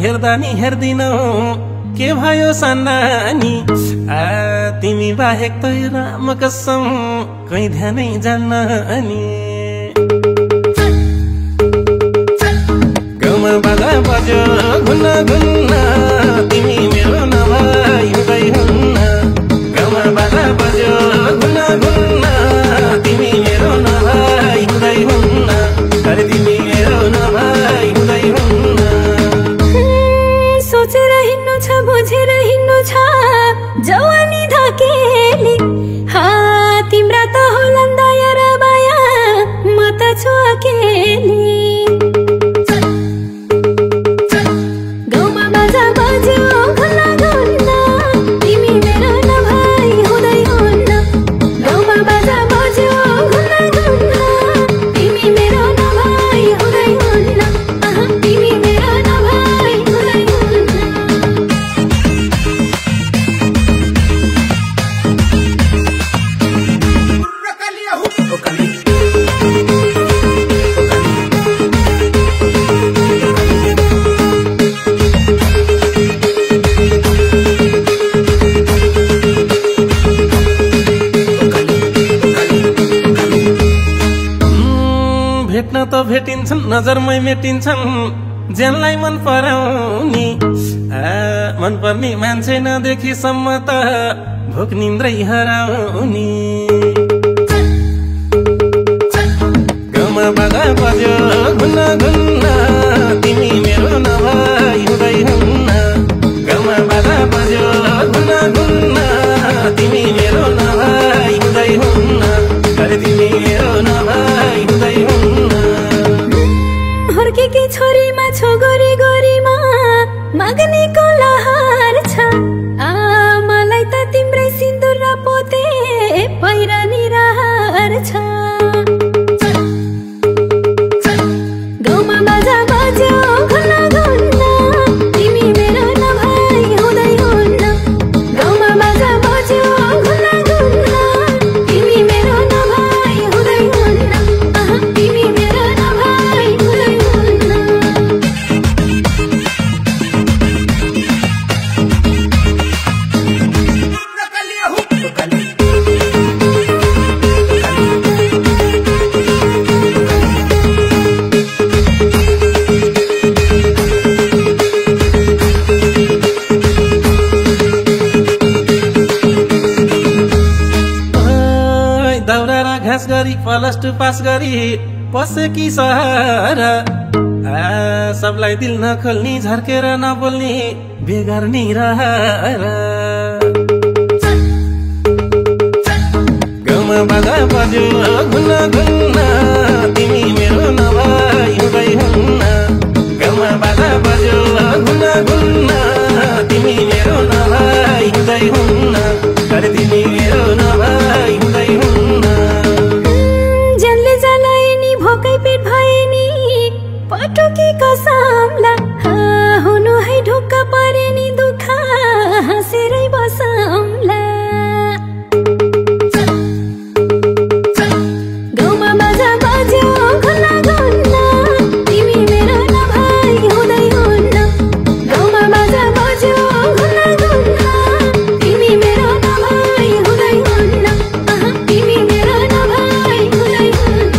हेर्दा नि हेर्दिनौ के भयो सन्नानी तिमी बाहेक त राम कसम कहीं ध्यानै जान्न अनि गाउँमा बाजा बज्यो घुन्न घुन्न तिमी मेरो नभई हुँदै हुन्न गाउँमा बाजा बज्यो घुन्न घुन्न तिमी मेरो नभई हुँदै हुन्न अरे तिमी मेरो नभई हुँदै हुन्न सोचेर हिँड्नु छ बुझेर हिँड्नु छ जवानी धकेली तिम्रा त होलान् दया र माया म त छु अकेली गाउँमा बाजा बज्यो घुन्न घुन्न तिमी मेरो नभई हुँदै हुन्न गाउँमा बाजा बज्यो घुन्न घुन्न तिमी मेरो नभई हुँदै हुन्न तिमी मेरो नभई हुँदै हुन्न भेट्न त भेटिन्छन् नजरमै मेटिन्छन् ज्यानलाई मन पराउने मन पर्ने मान्छे नदेखिसम्म त भोक निन्द्रै हराउने गाउँमा बाजा बज्यो घुन्न घुन्न तिमी मेरो नभई हुँदै हुन्न गाउँमा बाजा बज्यो घुन्न घुन्न तिमी मेरो नभई हुँदै हुन्न अरे तिमी मेरो नभई हुँदै हुन्न हुर्केकी छोरीमा छोगरी गोरीमा माग्नेको लहर छ मलाई त तिम्रै सिन्दुर र पोते पहिरनी रहर छ गाउँमा बाजा बज्यो घुन्न घुन्न तिमी मेरो नभई हुँदै हुन्न गाउँमा बाजा बज्यो घुन्न घुन्न तिमी मेरो नभई हुँदै हुन्न तिमी मेरो नभई हुँदै हुन्न दाउरा र घाँस गरी प्लस टू पास गरी पसेकी सहर सबलाई दिल नखोल्ने झर्केर नबोल्ने बेगर्नी रहर गाउँमा बाजा बज्यो घुन्न घुन्न तिमी मेरो नभई हुँदै हुन्न गाउँमा बाजा बज्यो घुन्न घुन्न तिमी मेरो नभई हुँदै हुन्न अरे तिमी मेरो नभई हुँदै हुन्न जसले जलाए नि भोकै पेट भए नि पटुकी कसमला हुनु है ढुक्क परे नि दुःख हाँसेरै बसौँला गाउँमा बाजा बज्यो घुन्न घुन्न तिमी मेरो नभई हुँदै हुन्न गाउँमा बाजा बज्यो घुन्न घुन्न तिमी मेरो नभई हुँदै हुन्न तिमी मेरो नभई हुँदै हुन्न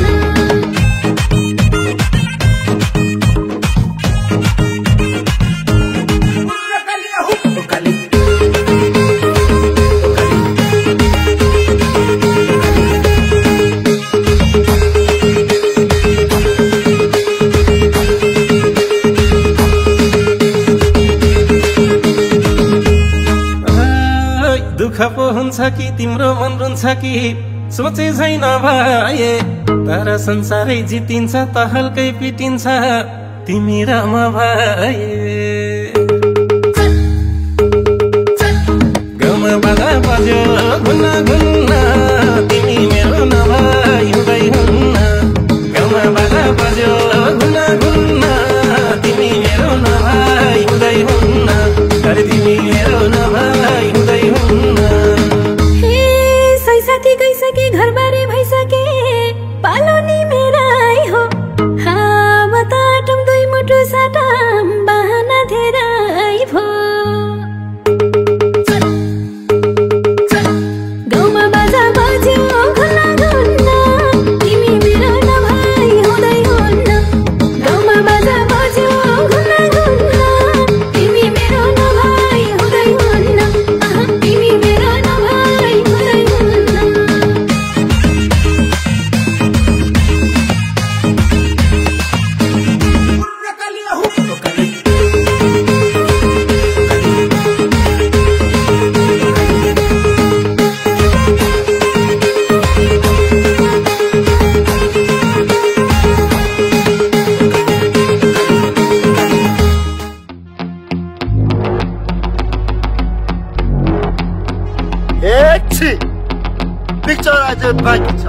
दुःख पो हुन्छ कि तिम्रो मन रुन्छ कि सोचे छैन भए तर संसारै जितिन्छ त हल्कै पिटिन्छ तिमी र म भए गाउँमा बाजा बज्यो घुन्न घुन्न तिमी मेरो नभई हुँदै हुन्न गाउँमा बाजा बज्यो घुन्न घुन्न तिमी मेरो नभई हुँदै हुन्न अरे तिमी मेरो नभई हुँदै हुन्न साथी गइसके घरबारे भइसके पालो नि मेरै हो म त आटम दुई मुठो साटम बहाना धेरै पिक्चर अझै बाँकी छ।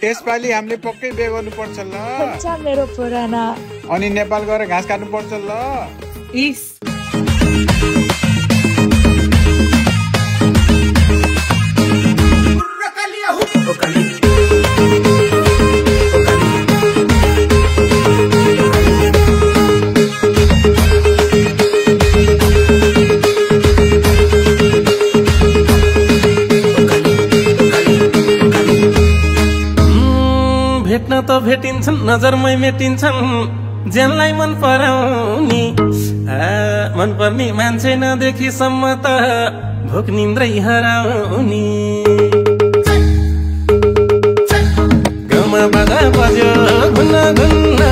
यसपालि हामीले पक्कै बिहे गर्नुपर्छ ल। मेरो पुराना अनि नेपाल गएर घाँस काट्नु पर्छ ल। इस भेट्न त भेटिन्छन् नजरमै मेटिन्छन् ज्यानलाई मन पराउने मन पर्ने मान्छे नदेखिसम्म त भोक निन्द्रै हराउने गाउँमा बाजा बज्यो घुन्न घुन्न